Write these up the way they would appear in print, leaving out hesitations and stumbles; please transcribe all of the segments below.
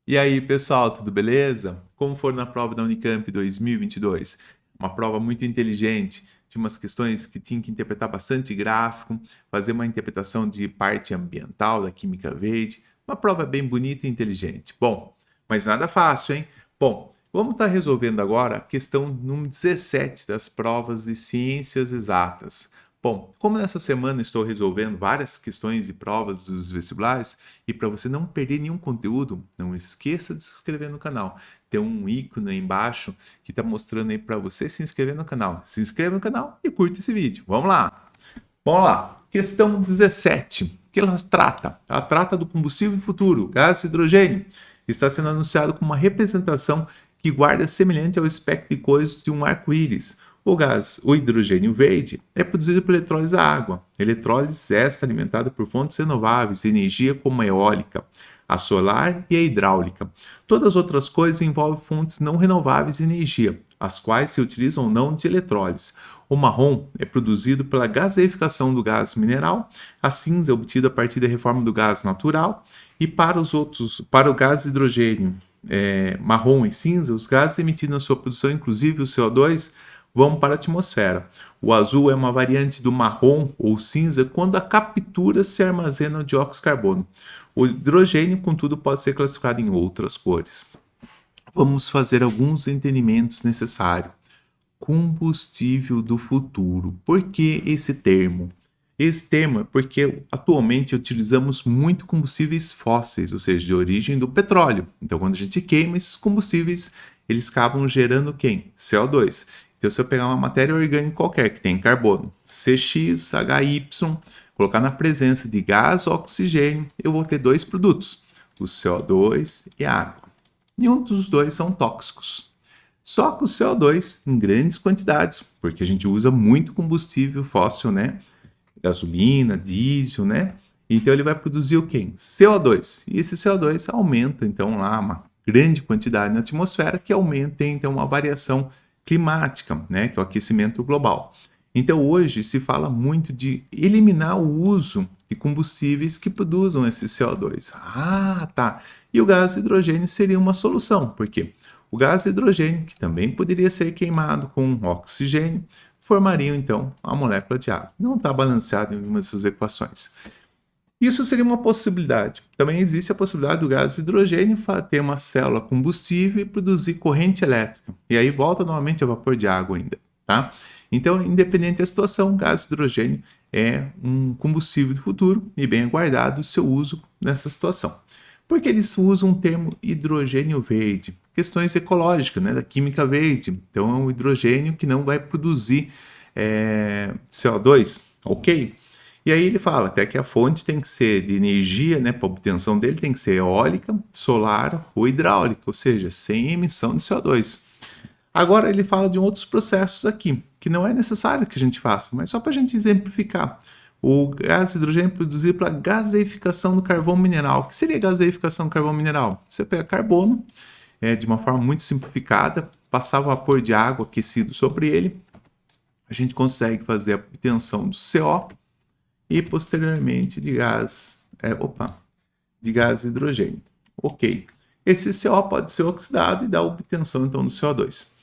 E aí, pessoal, tudo beleza? Como for na prova da Unicamp 2022? Uma prova muito inteligente, tinha umas questões que tinha que interpretar bastante gráfico, fazer uma interpretação de parte ambiental da química verde, uma prova bem bonita e inteligente. Bom, mas nada fácil, hein? Bom, vamos estar resolvendo agora a questão número 17 das provas de ciências exatas. Bom, como nessa semana estou resolvendo várias questões e provas dos vestibulares, e para você não perder nenhum conteúdo, não esqueça de se inscrever no canal. Tem um ícone aí embaixo que está mostrando aí para você se inscrever no canal. Se inscreva no canal e curta esse vídeo. Vamos lá! Vamos lá! Questão 17. O que ela trata? Ela trata do combustível futuro, gás hidrogênio. Está sendo anunciado como uma representação que guarda semelhante ao espectro de cores de um arco-íris. O gás, o hidrogênio verde, é produzido por eletrólise da água. Eletrólise esta alimentada por fontes renováveis de energia como a eólica, a solar e a hidráulica. Todas as outras coisas envolvem fontes não renováveis de energia, as quais se utilizam ou não de eletrólise. O marrom é produzido pela gaseificação do gás mineral, a cinza é obtida a partir da reforma do gás natural, e para o gás hidrogênio marrom e cinza, os gases emitidos na sua produção, inclusive o CO2, vão para a atmosfera. O azul é uma variante do marrom ou cinza quando a captura se armazena o dióxido de carbono. O hidrogênio, contudo, pode ser classificado em outras cores. Vamos fazer alguns entendimentos necessários. Combustível do futuro. Por que esse termo? Esse termo é porque atualmente utilizamos muito combustíveis fósseis, ou seja, de origem do petróleo. Então, quando a gente queima esses combustíveis, eles acabam gerando quem? CO2. Então, se eu pegar uma matéria orgânica qualquer que tem carbono, CXHY, colocar na presença de gás ou oxigênio, eu vou ter dois produtos, o CO2 e a água. Nenhum dos dois são tóxicos. Só que o CO2 em grandes quantidades, porque a gente usa muito combustível fóssil, né? Gasolina, diesel, né? Então ele vai produzir o quê? CO2. E esse CO2 aumenta então lá uma grande quantidade na atmosfera que aumenta então uma variação climática, né, que é o aquecimento global. Então hoje se fala muito de eliminar o uso de combustíveis que produzam esse CO2. Ah, tá. E o gás hidrogênio seria uma solução, porque o gás hidrogênio, que também poderia ser queimado com oxigênio, formariam então a molécula de água. Não está balanceado em uma dessas equações. Isso seria uma possibilidade. Também existe a possibilidade do gás hidrogênio ter uma célula combustível e produzir corrente elétrica. E aí volta novamente a vapor de água ainda, tá? Então, independente da situação, o gás hidrogênio é um combustível do futuro e bem aguardado o seu uso nessa situação. Por que eles usam o termo hidrogênio verde? Questões ecológicas, né, da química verde. Então, é um hidrogênio que não vai produzir CO2, ok? E aí ele fala até que a fonte tem que ser de energia, né, para obtenção dele tem que ser eólica, solar ou hidráulica, ou seja, sem emissão de CO2. Agora ele fala de outros processos aqui, que não é necessário que a gente faça, mas só para a gente exemplificar. O gás hidrogênio é produzido pela gaseificação do carvão mineral. O que seria gaseificação do carvão mineral? Você pega carbono, de uma forma muito simplificada, passar vapor de água aquecido sobre ele, a gente consegue fazer a obtenção do CO e posteriormente de gás hidrogênio. Ok. Esse CO pode ser oxidado e dar a obtenção então do CO2.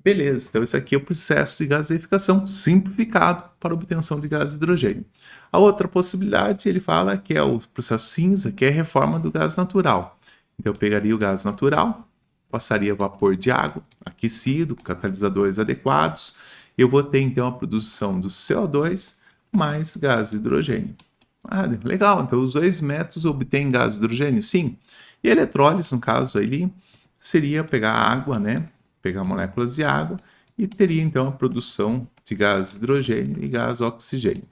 Beleza, então isso aqui é o processo de gaseificação simplificado para obtenção de gás hidrogênio. A outra possibilidade, ele fala que é o processo cinza, que é a reforma do gás natural. Então eu pegaria o gás natural, passaria vapor de água aquecido, catalisadores adequados, eu vou ter então a produção do CO2 mais gás hidrogênio. Ah, legal, então os dois métodos obtêm gás hidrogênio? Sim. E a eletrólise, no caso, ali, seria pegar água, né? Pegar moléculas de água e teria então a produção de gás hidrogênio e gás oxigênio.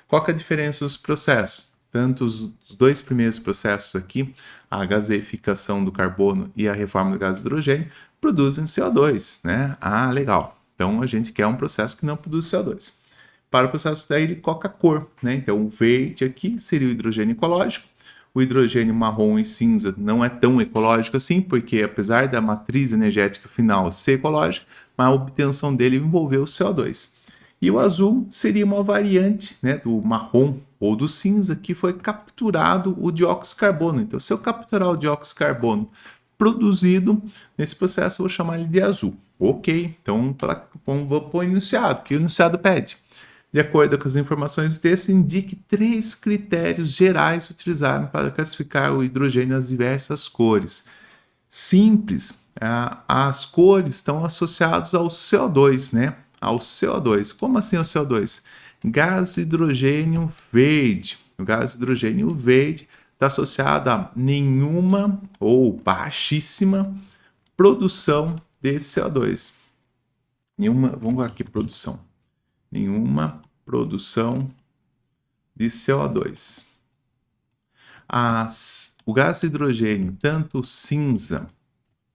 Qual que é a diferença dos processos? Tanto os dois primeiros processos aqui, a gaseificação do carbono e a reforma do gás hidrogênio, produzem CO2, né? Ah, legal. Então a gente quer um processo que não produz CO2. Para o processo daí ele coloca a cor, né? Então o verde aqui seria o hidrogênio ecológico, o hidrogênio marrom e cinza não é tão ecológico assim, porque apesar da matriz energética final ser ecológica, a obtenção dele envolveu o CO2. E o azul seria uma variante, né, do marrom ou do cinza que foi capturado o dióxido de carbono. Então, se eu capturar o dióxido de carbono produzido nesse processo, eu vou chamar ele de azul. Ok, então vou pôr o enunciado. O que o enunciado pede? De acordo com as informações do texto, indique 3 critérios gerais utilizados para classificar o hidrogênio nas diversas cores. Simples, as cores estão associadas ao CO2, né? Ao CO2. Como assim o CO2? Gás hidrogênio verde. O gás hidrogênio verde está associado a nenhuma ou baixíssima produção de CO2. Vamos aqui, produção. Nenhuma produção de CO2. O gás hidrogênio, tanto cinza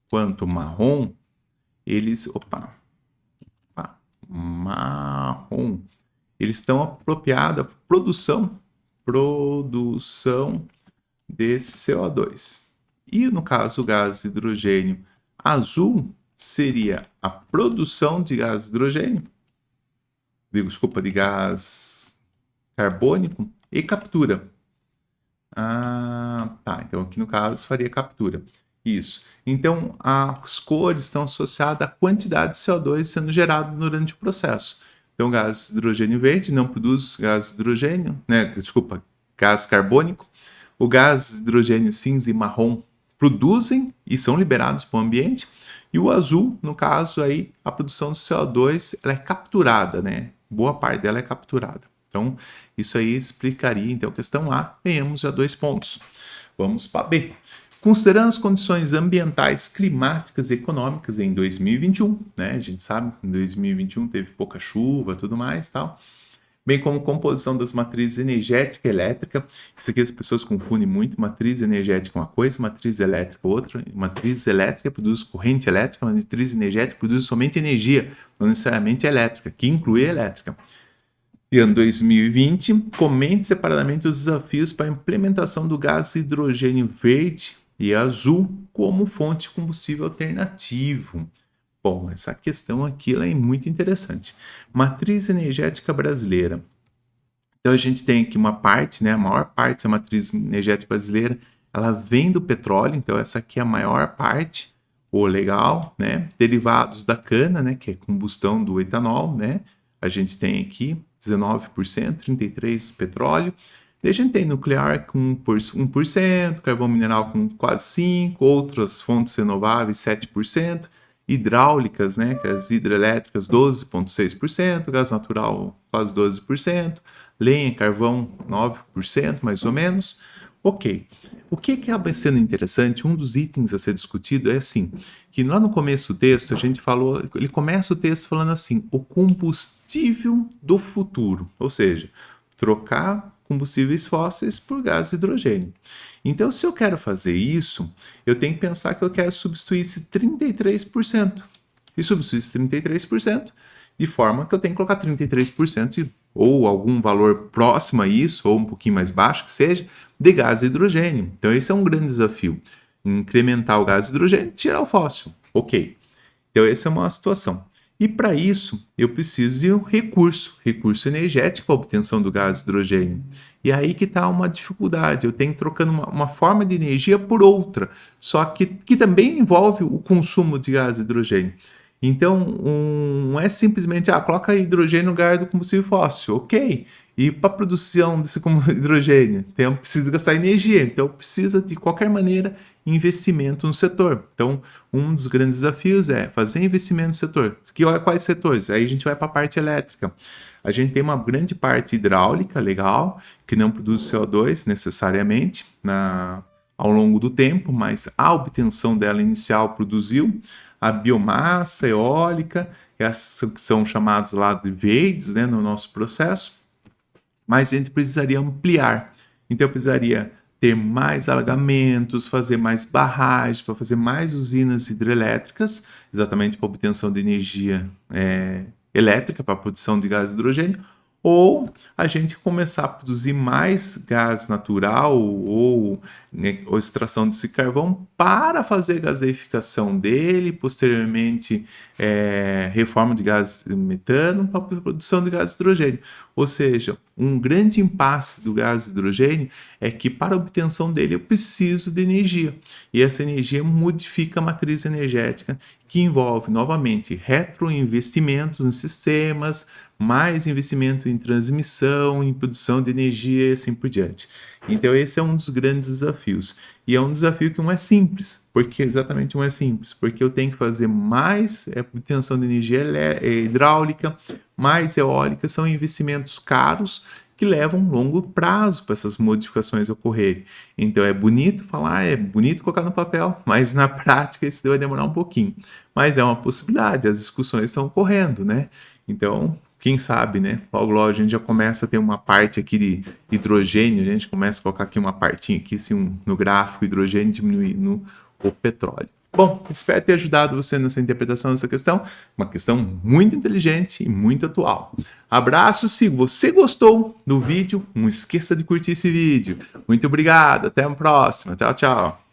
quanto marrom, eles estão apropriados à produção de CO2. E no caso, o gás hidrogênio azul seria a produção de gás hidrogênio, de gás carbônico e captura. Então aqui no caso faria captura. Isso. Então as cores estão associadas à quantidade de CO2 sendo gerado durante o processo. Então o gás hidrogênio verde não produz gás hidrogênio, gás carbônico. O gás hidrogênio cinza e marrom produzem e são liberados para o ambiente. E o azul, no caso aí, a produção de CO2 ela é capturada, né? Boa parte dela é capturada. Então, isso aí explicaria, então, a questão A, ganhamos já 2 pontos. Vamos para B. Considerando as condições ambientais, climáticas e econômicas em 2021, né? A gente sabe que em 2021 teve pouca chuva, tudo mais, tal. Bem como composição das matrizes energética e elétrica. Isso aqui as pessoas confundem muito. Matriz energética é uma coisa, matriz elétrica outra. Matriz elétrica produz corrente elétrica, matriz energética produz somente energia, não necessariamente elétrica, que inclui a elétrica. E ano 2020, comente separadamente os desafios para a implementação do gás hidrogênio verde e azul como fonte de combustível alternativo. Bom, essa questão aqui ela é muito interessante. Matriz energética brasileira. Então a gente tem aqui uma parte, né, a maior parte da matriz energética brasileira, ela vem do petróleo, então essa aqui é a maior parte, legal, né? Derivados da cana, né, que é combustão do etanol, né? A gente tem aqui 19%, 33% petróleo. E a gente tem nuclear com 1%, carvão mineral com quase 5%, outras fontes renováveis 7%, hidráulicas, né, que as hidrelétricas 12,6%, gás natural quase 12%, lenha, carvão 9%, mais ou menos. Ok. O que acaba sendo interessante, um dos itens a ser discutido é assim, que lá no começo do texto a gente falou, ele começa o texto falando assim, o combustível do futuro, ou seja, trocar combustíveis fósseis por gás hidrogênio. Então, se eu quero fazer isso, eu tenho que pensar que eu quero substituir esse 33%. E substituir esse 33%, de forma que eu tenho que colocar 33% ou algum valor próximo a isso, ou um pouquinho mais baixo que seja, de gás hidrogênio. Então, esse é um grande desafio. Incrementar o gás hidrogênio e tirar o fóssil. Ok. Então, essa é uma situação. E para isso, eu preciso de um recurso energético para a obtenção do gás hidrogênio. E aí que está uma dificuldade, eu tenho trocando uma forma de energia por outra, só que também envolve o consumo de gás hidrogênio. Então, não é simplesmente, coloca hidrogênio no lugar do combustível fóssil, ok. E para a produção desse hidrogênio, então precisa gastar energia, então precisa de qualquer maneira investimento no setor. Então, um dos grandes desafios é fazer investimento no setor. Quais setores? Aí a gente vai para a parte elétrica. A gente tem uma grande parte hidráulica, legal, que não produz CO2 necessariamente ao longo do tempo, mas a obtenção dela inicial produziu. A biomassa eólica, essas são chamadas lá de verdes, né, no nosso processo, mas a gente precisaria ampliar. Então, eu precisaria ter mais alagamentos, fazer mais barragens, para fazer mais usinas hidrelétricas, exatamente para a obtenção de energia elétrica, para a produção de gás hidrogênio, ou a gente começar a produzir mais gás natural ou, né, ou extração desse carvão para fazer a gaseificação dele, posteriormente reforma de gás metano para a produção de gás hidrogênio. Ou seja, um grande impasse do gás hidrogênio é que para a obtenção dele eu preciso de energia. E essa energia modifica a matriz energética, que envolve novamente retroinvestimentos em sistemas, mais investimento em transmissão, em produção de energia e assim por diante. Então esse é um dos grandes desafios. E é um desafio que não é simples. Porque exatamente não é simples? Porque eu tenho que fazer mais obtenção de energia hidráulica, mais eólica, são investimentos caros que levam um longo prazo para essas modificações ocorrerem. Então é bonito falar, é bonito colocar no papel, mas na prática isso vai demorar um pouquinho. Mas é uma possibilidade, as discussões estão ocorrendo, né? Então, quem sabe, né? Logo, logo a gente já começa a ter uma parte aqui de hidrogênio, a gente começa a colocar aqui uma partinha aqui, assim, no gráfico, hidrogênio diminuindo o petróleo. Bom, espero ter ajudado você nessa interpretação dessa questão, uma questão muito inteligente e muito atual. Abraço, se você gostou do vídeo, não esqueça de curtir esse vídeo. Muito obrigado, até a próxima, tchau, tchau.